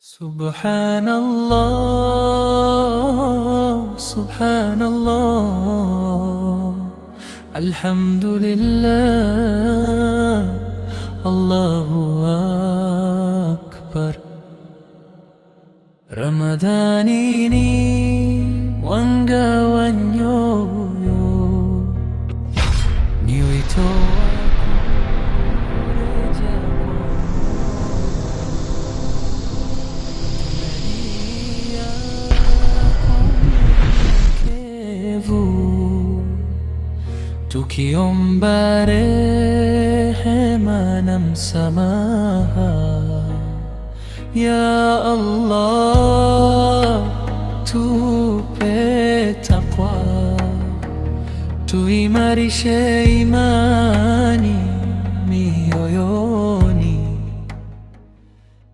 Subhanallah, Subhanallah, Alhamdulillah, Allahu Akbar. Ramadhani ni mwanga wa nyoyo, ni wito tukiomba rehema na msamaha. Ya Allah, tupe takwa, tuimarishe imani mioyoni,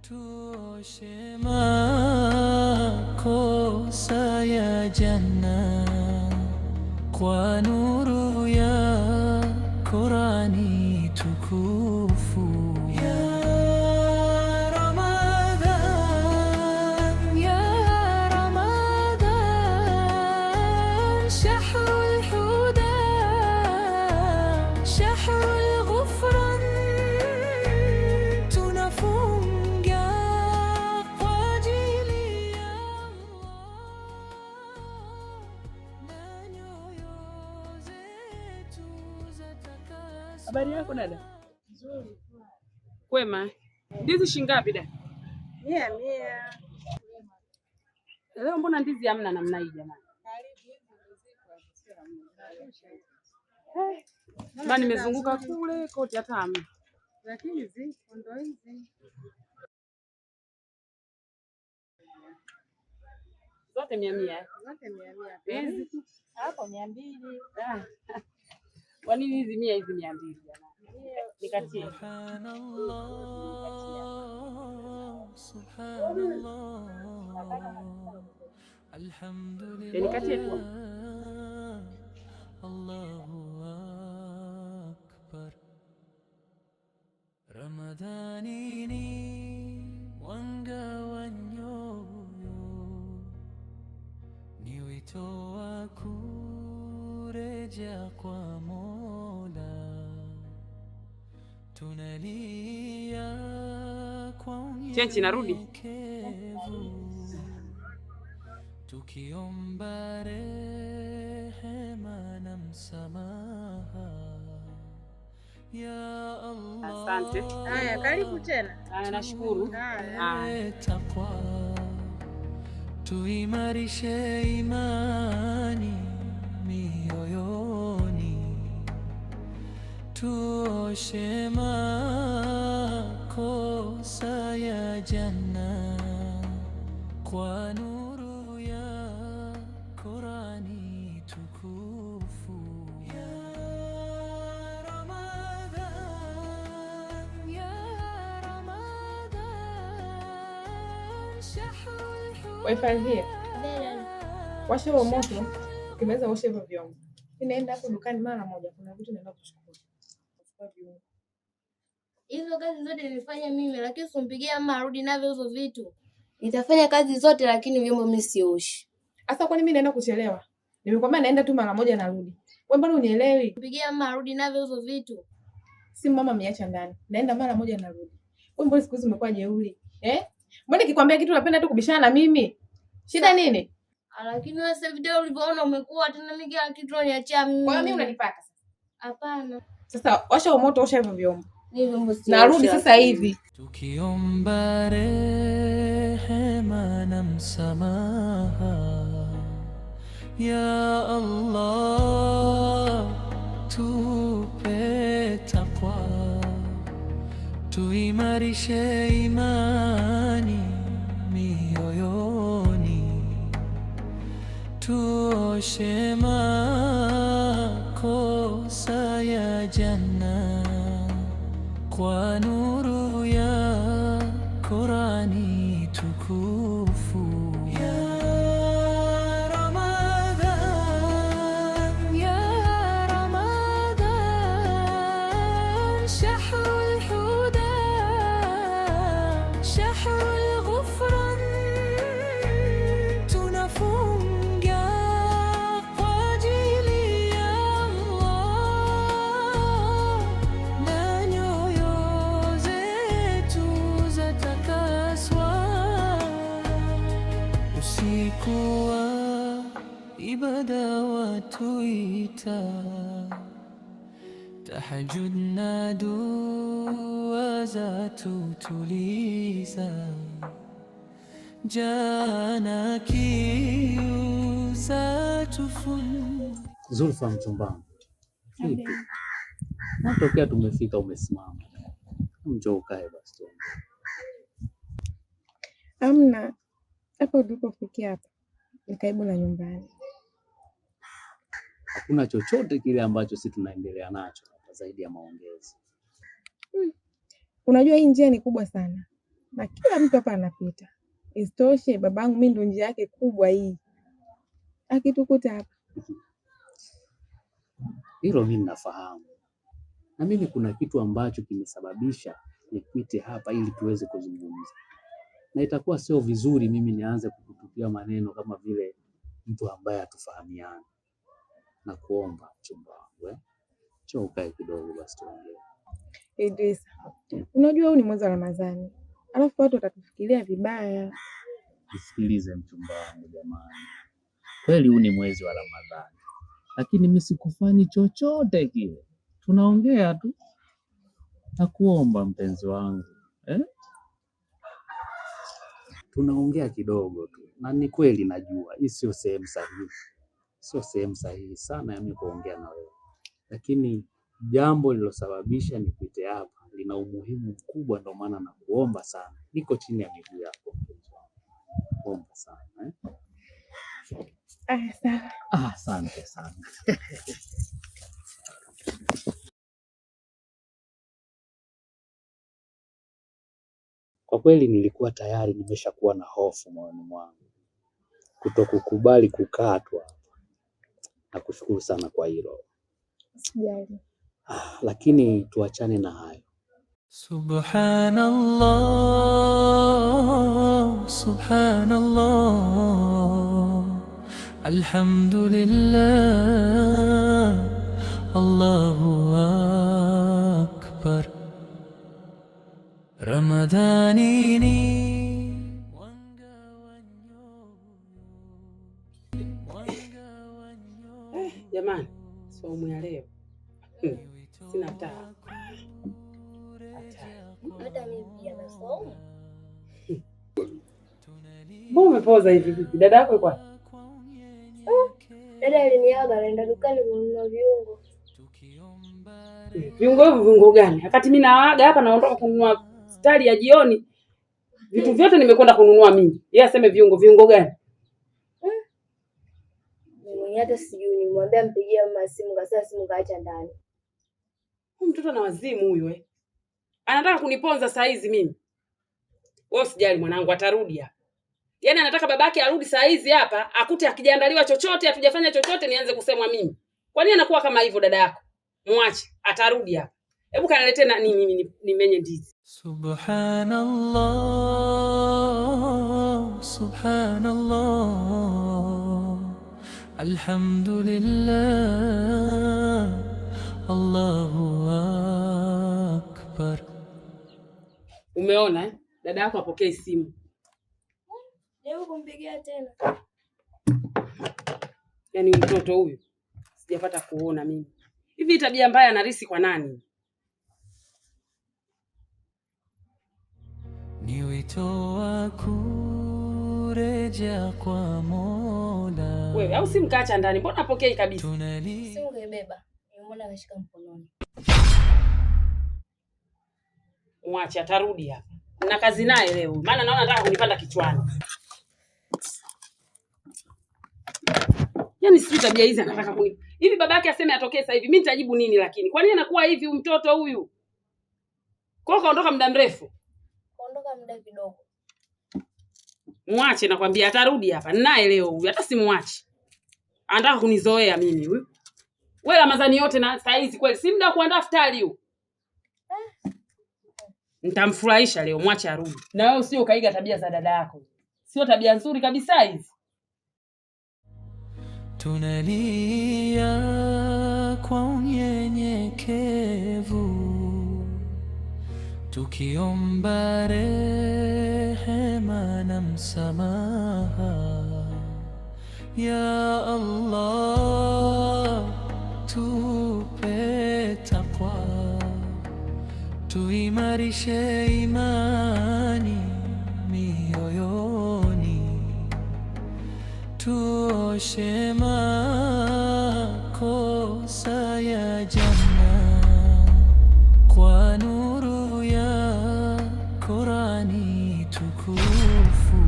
tuoshe makosa ya janna kwa nuru ya Qur'ani tukufu. Ya Ramadhan, ya Ramadhan, shahrul huda, shahrul ghufran, tunafunga kwa ajili ya Habari yako dada? Nzuri. Kwema. Ndizi shingapi dada? 100. Leo mbona ndizi hamna namna hii jamani? Maana nimezunguka kule kote hata hamna. Lakini zipo ndo hizi. Zote 100. Zote 100. Hizi Hapo 200. Kwa nini hizi 100 hizi 200 jamani? Nikatie. Subhanallah, Alhamdulillah, Nikatie tu. Allahu Akbar. Ramadhani ni mwanga wa nyoyo, ni wito wa kurejea kwa Mola, tunalia kwa Chenchi narudi. unyenyekevu, tukiomba rehema na msamaha. Ya Allah, Asante. Haya, karibu tena. Nashukuru. Haya. Takwa, tuimarishe imani mioyoni, tuoshe makosa ya janna kwa nuru ya Qur'ani tukufu. Ya Ramadhan, ya Ramadhan, shahrul huda. Wifi here. Washa huo moto, ukimaliza osha hivyo vyombo. Ninaenda hapo dukani mara moja, kuna vitu naenda kuchukua. Hizo kazi zote nilifanya mimi, lakini usimpigie ama arudi navyo hizo vitu. Nitafanya kazi zote lakini vyombo mimi sioshi. Sasa kwani mimi naenda kuchelewa? Nimekwambia naenda tu mara moja narudi. Wewe mbona unielewi? Mpigie ama arudi navyo hizo vitu. Simu mama ameacha ndani. Naenda mara moja narudi. Wewe mbona siku hizi umekuwa jeuri? Mbona nikikwambia kitu unapenda tu kubishana na mimi? Shida nini? Lakini wewe sasa video ulivyoona umekuwa tena mimi kila kitu unaniachia mimi. Kwa hiyo mimi unanipaka sasa? Hapana. Sasa washa moto, osha hivyo vyombo. Ni vyombo sioshi. Narudi sasa hivi. Tukiomba rehema na msamaha. Ya Allah, tupe takwa, tuimarishe imani mioyoni, tuoshe makosa ya janna kwa nuru ya Qur'ani tukufu. Ya Ramadhan, ya Ramadhan, shahrul huda, shahrul ghufran. mnada watuita, tahajjudna dua zatutuliza, jana kiu zatufun. Zulfa, mchumbangu, vipi? Natokea tumefika umesimama. Njoo ukae basi. Amna, hapa ulipofikia hapa ni karibu na nyumbani. Hakuna chochote kile ambacho sisi tunaendelea nacho hapa zaidi ya maongezi. Unajua hii njia ni kubwa sana na kila mtu hapa anapita. Isitoshe babangu mimi ndo njia yake kubwa hii. Akitukuta hapa. Hilo mimi nafahamu. Na mimi kuna kitu ambacho kimesababisha nipite hapa ili tuweze kuzungumza. Na itakuwa sio vizuri mimi nianze kukutupia maneno kama vile mtu ambaye hatufahamiani. Na kuomba mchumba wangu, njoo ukae kidogo basi tuongee. Idris, unajua huu ni mwezi wa Ramadhani. Alafu watu watatufikiria vibaya. Nisikilize mchumba wangu jamani. Kweli huu ni mwezi wa Ramadhani. Lakini mimi sikufanyi chochote kile. Tunaongea tu. Na kuomba mpenzi wangu, tunaongea kidogo tu. Na ni kweli najua hii sio sehemu sahihi. Sio sehemu sahihi sana ya mimi kuongea na wewe. Lakini jambo lilosababisha nipite hapa lina umuhimu mkubwa, ndio maana nakuomba sana. Niko chini ya miguu yako mpenzi wangu. Nakuomba sana. Sawa. Asante sana. Kwa kweli nilikuwa tayari nimeshakuwa na hofu moyoni mwangu kutokukubali kukatwa. Nakushukuru sana kwa hilo. Sijali. Lakini tuachane na hayo. Subhanallah, subhanallah, alhamdulillah, Allahu akbar. Ramadhani ni jamani, somo ya leo sina taa. Hata mimi pia nasoma. Mbona umepoza hivi vipi? Dada yako yuko wapi? Dada aliniaga anaenda dukani kununua viungo. Viungo hivyo viungo gani? Wakati mimi naaga hapa naondoka kununua stari ya jioni. Vitu vyote nimekwenda kununua mimi. Yeye aseme viungo gani? Mimi hata sijui, nimwambia mpigie mama simu, kasa simu kaacha ndani. Huyu mtoto ana wazimu huyu Anataka kuniponza saa hizi mimi. Wewe usijali mwanangu, atarudi hapa. Yaani anataka babake arudi saa hizi hapa, akute akijaandaliwa chochote, hatujafanya chochote nianze kusemwa mimi. Kwa nini anakuwa kama hivyo dada yako? Muache, atarudi hapa. Hebu kaniletee na mimi nimenye ndizi. Subhanallah, subhanallah, alhamdulillah, Allahu akbar. Umeona dada yako apokee simu. Leo kumpigia tena. Yaani mtoto huyu sijapata kuona mimi. Hivi tabia mbaya anarisi kwa nani? Ni wito wa kurejea kwa Mola. Wewe au simu kaacha ndani, mbona apokei kabisa? Simu kaibeba. Nimeona ameshika mkononi. Mwache, atarudi hapa. Na kazi naye leo. Maana naona anataka kunipanda kichwani. Yaani sisi tabia hizi anataka kunipa. Hivi babake aseme atokee sasa hivi, mimi nitajibu nini lakini? Kwa nini anakuwa hivi mtoto huyu? Kwa kaondoka muda mrefu. Kaondoka muda kidogo. Mwache nakwambia, atarudi hapa. Naye leo huyu, hata simwache. Anataka kunizoea mimi huyu. Wewe Ramadhani yote na saa hizi kweli si muda kuandaa iftari huyu. Nitamfurahisha leo, mwache arudi. Na wewe usio kaiga tabia za dada yako. Sio tabia nzuri kabisa hizi. Tunalia kwa unyenyekevu, tukiomba rehema na msamaha, Ya Allah, tupe takwa, tuimarishe imani mioyoni, tuoshe makosa ya janna kwa nuru ya Qur'ani tukufu.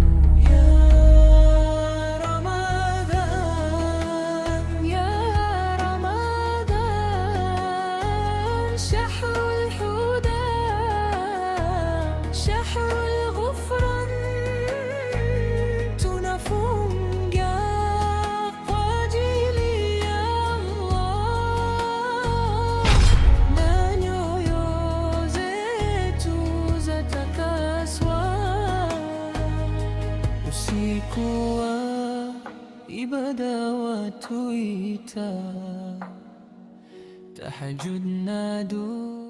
Usiku wa ibada watuita, tahajjud na dua.